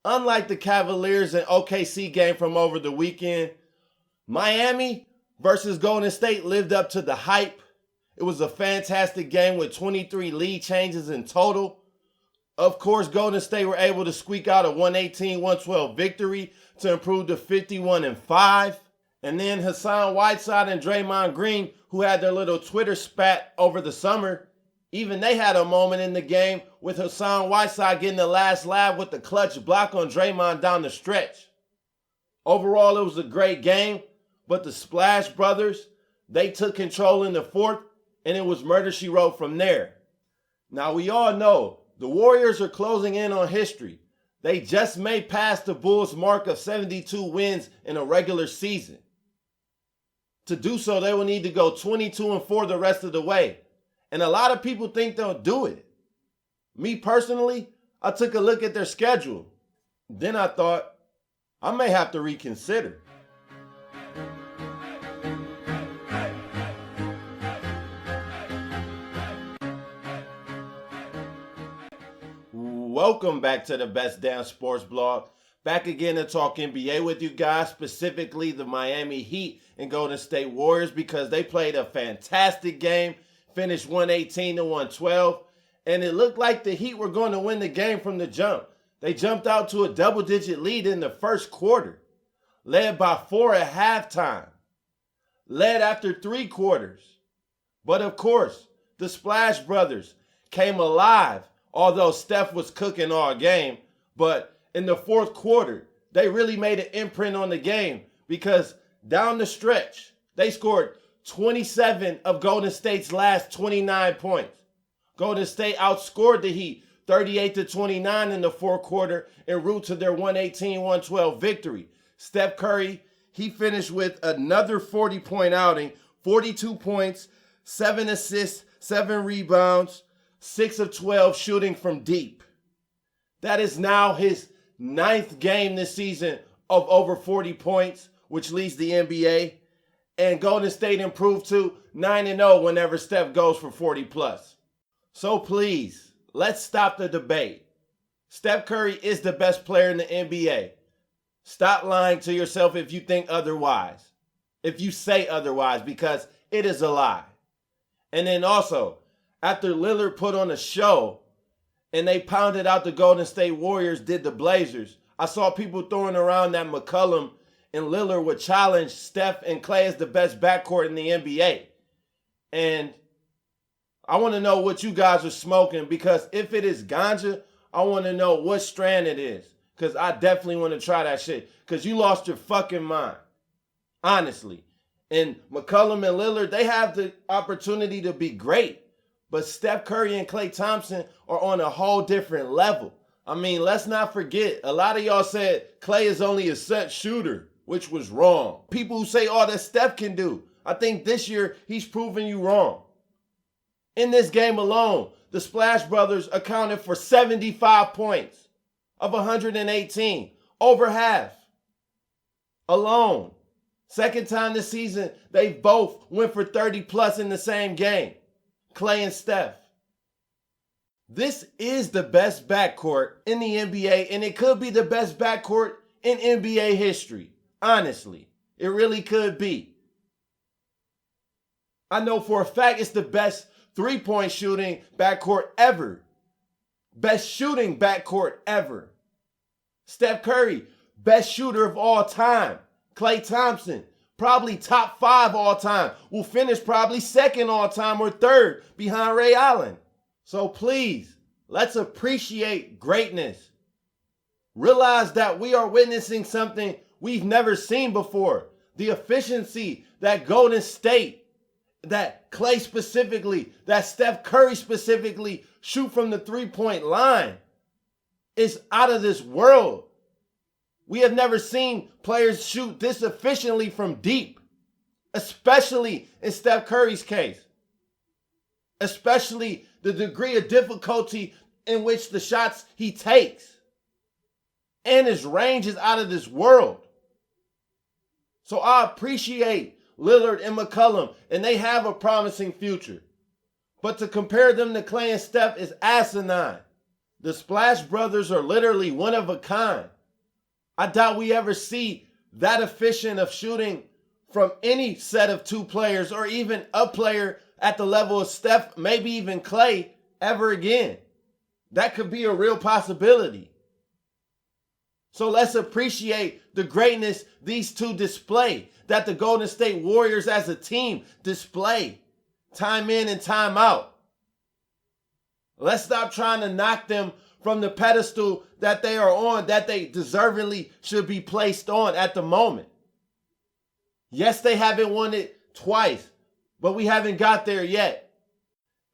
Unlike the Cavaliers and OKC game from over the weekend, Miami versus Golden State lived up to the hype. It was a fantastic game with 23 lead changes in total. Of course, Golden State were able to squeak out a 118-112 victory to improve to 51-5. And then Hassan Whiteside and Draymond Green, who had their little Twitter spat over the summer, even they had a moment in the game with Hassan Whiteside getting the last laugh with the clutch block on Draymond down the stretch. Overall, it was a great game, but the Splash Brothers, they took control in the fourth, and it was murder she wrote from there. Now, we all know the Warriors are closing in on history. They just may pass the Bulls' mark of 72 wins in a regular season. To do so, they will need to go 22-4 the rest of the way. And a lot of people think they'll do it. Me personally, I took a look at their schedule. Then I thought, I may have to reconsider. Welcome back to the Best Damn Sports Blog. Back again to talk NBA with you guys, specifically the Miami Heat and Golden State Warriors, because they played a fantastic game, finished 118-112, and it looked like the Heat were going to win the game from the jump. They jumped out to a double-digit lead in the first quarter, led by 4 at halftime, led after 3 quarters. But of course, the Splash Brothers came alive, although Steph was cooking all game. But in the fourth quarter, they really made an imprint on the game because down the stretch, they scored 27 of Golden State's last 29 points. Golden State outscored the Heat 38-29 in the fourth quarter en route to their 118-112 victory. Steph Curry, he finished with another 40-point outing, 42 points, 7 assists, 7 rebounds, 6 of 12 shooting from deep. That is now his 9th game this season of over 40 points, which leads the NBA. And Golden State improved to 9-0 whenever Steph goes for 40 plus. So please, let's stop the debate. Steph Curry is the best player in the NBA. Stop lying to yourself if you think otherwise. If you say otherwise, because it is a lie. And then also, after Lillard put on a show and they pounded out the Golden State Warriors, did the Blazers, I saw people throwing around that McCollum and Lillard would challenge Steph and Klay as the best backcourt in the NBA. And I want to know what you guys are smoking, because if it is ganja, I want to know what strand it is, because I definitely want to try that shit, because you lost your fucking mind, honestly. And McCollum and Lillard, they have the opportunity to be great, but Steph Curry and Klay Thompson are on a whole different level. I mean, let's not forget, a lot of y'all said Klay is only a set shooter, which was wrong. People who say all that Steph can do, I think this year he's proven you wrong. In this game alone, the Splash Brothers accounted for 75 points of 118, over half, alone. Second time this season, they both went for 30 plus in the same game. Klay and Steph. This is the best backcourt in the NBA, and it could be the best backcourt in NBA history. Honestly, it really could be. I know for a fact it's the best three-point shooting backcourt ever. Best shooting backcourt ever. Steph Curry, best shooter of all time. Klay Thompson, probably top 5 all time. Will finish probably second all time or third behind Ray Allen. So please, let's appreciate greatness. Realize that we are witnessing something we've never seen before. The efficiency that Golden State, that Klay specifically, that Steph Curry specifically shoot from the three-point line is out of this world. We have never seen players shoot this efficiently from deep, especially in Steph Curry's case. Especially the degree of difficulty in which the shots he takes. And his range is out of this world. So I appreciate Lillard and McCollum, and they have a promising future. But to compare them to Klay and Steph is asinine. The Splash Brothers are literally one of a kind. I doubt we ever see that efficient of shooting from any set of two players or even a player at the level of Steph, maybe even Klay, ever again. That could be a real possibility. So let's appreciate the greatness these two display, that the Golden State Warriors as a team display time in and time out. Let's stop trying to knock them from the pedestal that they are on, that they deservingly should be placed on at the moment. Yes, they haven't won it twice, but we haven't got there yet.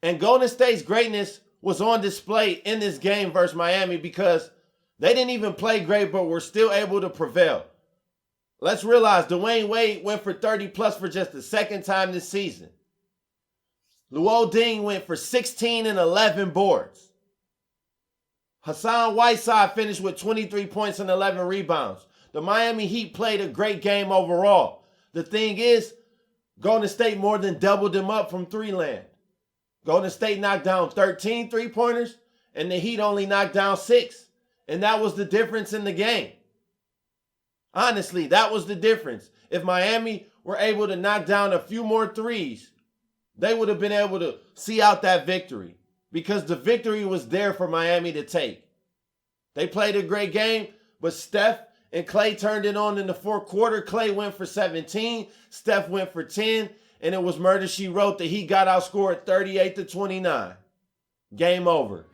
And Golden State's greatness was on display in this game versus Miami because they didn't even play great, but were still able to prevail. Let's realize Dwayne Wade went for 30 plus for just the second time this season. Luol Deng went for 16 and 11 boards. Hassan Whiteside finished with 23 points and 11 rebounds. The Miami Heat played a great game overall. The thing is, Golden State more than doubled them up from three land. Golden State knocked down 13 three-pointers, and the Heat only knocked down 6. And that was the difference in the game. Honestly, that was the difference. If Miami were able to knock down a few more threes, they would have been able to see out that victory because the victory was there for Miami to take. They played a great game, but Steph and Klay turned it on in the fourth quarter. Klay went for 17, Steph went for 10, and it was murder she wrote that he got outscored 38-29. Game over.